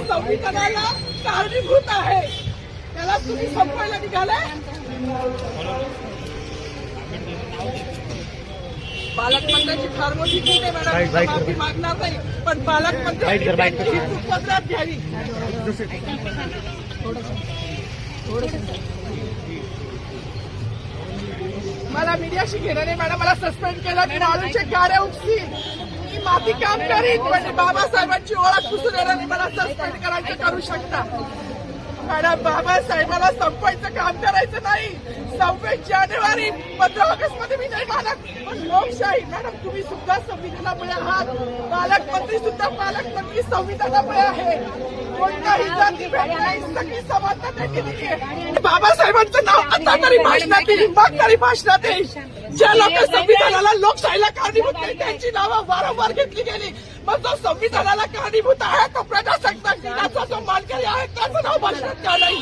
संविधानाला कारणीभूत आहे त्याला तुम्ही संपवायला निघाले. पालकमंत्र्यांची फार मोठी चूक आहे मॅडम, माफी मागणार नाही, पण पालकमंत्र्यांची उपद्रव घ्यावी. मला मीडियाशी घेणं नाही मॅडम, मला सस्पेंड केलं, मी वाळूचे गाड्या उपसीन, मी माती काम करीन, म्हणजे बाबासाहेबांची ओळख पुसून येणार नाही, मला सस्पेंड करायचं करू शकता मॅडम. बाबासाहेबांना संपवायचं काम करायचं नाही. 26 जानेवारी 15 ऑगस्ट मध्ये मी नाही मानत, पण लोकशाही मॅडम तुम्ही सुद्धा संविधानामुळे आहात, पालकमंत्री सुद्धा पालकमंत्री संविधानामुळे आहे. कोणताही जाती भेद नाही, सगळी समानता त्यांनी दिली आहे. बाबासाहेबांचं नाव आता तरी भाषणात येईल, मग तरी भाषणात येईल. ज्या लोक संविधानाला लोकशाहीला कारणीभूत नाही त्यांची नावं वारंवार घेतली गेली, मग जो संविधानाला कारणीभूत आहे तो प्रजासत्ताक दिनाचा जो मानकरी आहे त्याचं नाव भाषणात का नाही.